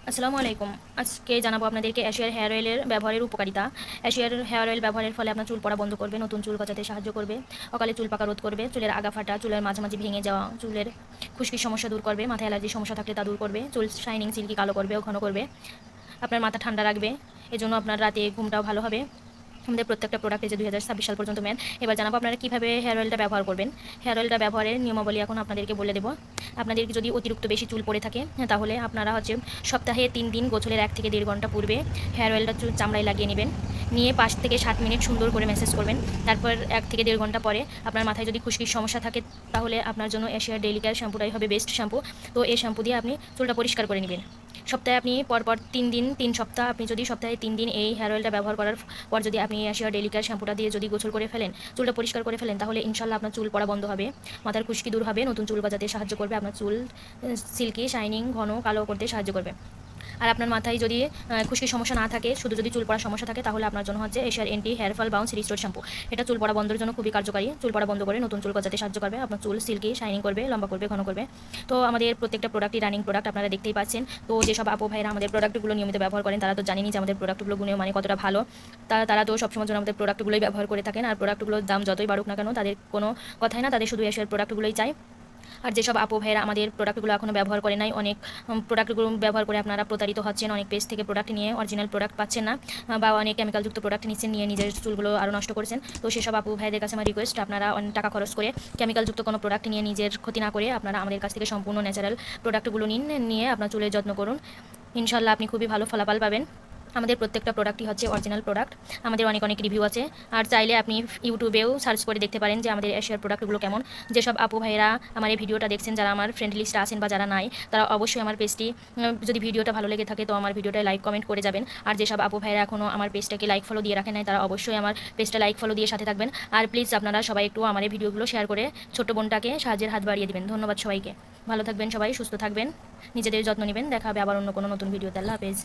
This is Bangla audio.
আসসালামু আলাইকুম। আজকে জানাবো আপনাদেরকে এশিয়ার হেয়ার অয়েলের ব্যবহারের উপকারিতা। এশিয়ার হেয়ার অয়েল ব্যবহারের ফলে আপনার চুল পড়া বন্ধ করবে, নতুন চুল গজাতে সাহায্য করবে, অকালে চুল পাকা রোধ করবে, চুলের আগা ফাটা, চুলের মাঝামাঝি ভেঙে যাওয়া, চুলের খুশকির সমস্যা দূর করবে, মাথায় অ্যালার্জির সমস্যা থাকলে তা দূর করবে, চুল শাইনিং সিল্কি কালো করবে ও ঘন করবে, আপনার মাথা ঠান্ডা রাখবে, এজন্য আপনার রাতে ঘুমটাও ভালো হবে। আমাদের প্রত্যেকটা প্রোডাক্টে যে 2026 সাল পর্যন্ত মেয়াদ। এবার জানাবো আপনারা কীভাবে হেয়ার অয়েলটা ব্যবহার করবেন। হেয়ার অয়েলটা ব্যবহারের নিয়মাবলী এখন আপনাদেরকে বলে দেবো। আপনাদেরকে যদি অতিরিক্ত বেশি চুল পড়ে থাকে তাহলে আপনারা সপ্তাহে 3 দিন গোসলের 1 থেকে 1.5 ঘন্টা পূর্বে হেয়ার অয়েলটা চামড়ায় লাগিয়ে নেবেন। নিয়ে 5 থেকে 7 মিনিট সুন্দর করে ম্যাসেজ করবেন। তারপর 1 থেকে 1.5 ঘন্টা পরে আপনার মাথায় যদি খুশকির সমস্যা থাকে তাহলে আপনার জন্য এশিয়ার ডেইলি কেয়ার শ্যাম্পুটাই হবে বেস্ট শ্যাম্পু। তো এই শ্যাম্পু দিয়ে আপনি চুলটা পরিষ্কার করে নেবেন। সপ্তাহে আপনি পরপর 3 দিন 3 সপ্তাহ আপনি যদি সপ্তাহে 3 দিন এই হেয়ার অয়েলটা ব্যবহার করার পর যদি আপনি এশিয়ার ডেইলি কেয়ার শ্যাম্পুটা দিয়ে যদি গোসল করে ফেলেন, চুলটা পরিষ্কার করে ফেলেন, তাহলে ইনশাল্লাহ আপনার চুল পড়া বন্ধ হবে, মাথার খুশকি দূর হবে, নতুন চুল গজাতে সাহায্য করবে, আপনার চুল সিল্কি শাইনিং ঘন কালো করতে সাহায্য করবে। আর আপনার মাথায় যদি খুশকির সমস্যা না থাকে, শুধু যদি চুল পড়ার সমস্যা থাকে, তাহলে আপনার জন্য হচ্ছে এশিয়ার anti hair fall bounce restore shampoo. এটা চুল পড়া বন্ধের জন্য খুবই কার্যকারী। চুল পড়া বন্ধ করে নতুন চুল গজাতে সাহায্য করবে, আপনার চুল সিল্কি শাইনিং করবে, লম্বা করবে, ঘন করবে। তো আমাদের প্রত্যেকটা প্রোডাক্টই রানিং প্রোডাক্ট, আপনারা দেখতেই পাচ্ছেন। তো যেসব আপু ভাইরা আমাদের প্রোডাক্টগুলো নিয়মিত ব্যবহার করেন তারা তো জানেনই যে আমাদের প্রোডাক্টগুলো গুণে মানে কতটা ভালো। তারা তো সবসময় জন্য আমাদের প্রোডাক্টগুলোই ব্যবহার করে থাকেন। আর প্রোডাক্টগুলোর দাম যতই বাড়ুক না কেন তাদের কোনো কথাই না, তাদের শুধু এশিয়ার প্রোডাক্টগুলোই চাই। আর যেসব আপু ভাইয়েরা আমাদের প্রোডাক্টগুলো এখনও ব্যবহার করে নাই, অনেক প্রোডাক্টগুলো ব্যবহার করে আপনারা প্রতারিত হচ্ছেন, অনেক পেজ থেকে প্রোডাক্ট নিয়ে অরিজিনাল প্রোডাক্ট পাচ্ছেন না, বা অনেক কেমিক্যালযুক্ত প্রোডাক্ট নিচ্ছেন, নিয়ে নিজের চুলগুলো আরও নষ্ট করেছেন। তো সেসব আপু ভাইদের কাছে আমার রিকোয়েস্ট, আপনারা অনেক টাকা খরচ করে কেমিক্যালযুক্ত কোনো প্রোডাক্ট নিয়ে নিজের ক্ষতি না করে আপনারা আমাদের কাছ থেকে সম্পূর্ণ ন্যাচারাল প্রোডাক্টগুলো নিয়ে আপনার চুলের যত্ন করুন। ইনশাল্লাহ আপনি খুবই ভালো ফলাফল পাবেন। আমাদের প্রত্যেকটা প্রোডাক্টই হচ্ছে অরিজিনাল প্রোডাক্ট। আমাদের অনেক অনেক রিভিউ আছে। আর চাইলে আপনি ইউটিউবেও সার্চ করে দেখতে পারেন যে আমাদের এশিয়ার প্রোডাক্টগুলো কেমন। যেসব আপু ভাইরা আমার এই ভিডিওটা দেখছেন, যারা আমার ফ্রেন্ড লিস্টে আছেন বা যারা নাই, তারা অবশ্যই আমার পেজটি, যদি ভিডিওটা ভালো লেগে থাকে তো আমার ভিডিওটায় লাইক কমেন্ট করে যাবেন। আর যেসব আপু ভাইরা এখনও আমার পেজটাকে লাইক ফলো দিয়ে রাখেন নাই, তারা অবশ্যই আমার পেজটা লাইক ফলো দিয়ে সাথে থাকবেন। আর প্লিজ আপনারা সবাই একটু আমার এই ভিডিওগুলো শেয়ার করে ছোট্ট বোনটাকে সাহায্যের হাত বাড়িয়ে দিবেন। ধন্যবাদ সবাইকে। ভালো থাকবেন সবাই, সুস্থ থাকবেন, নিজেদের যত্ন নেবেন। দেখা হবে আবার অন্য কোনো নতুন ভিডিওতে। আল্লাহ হাফেজ।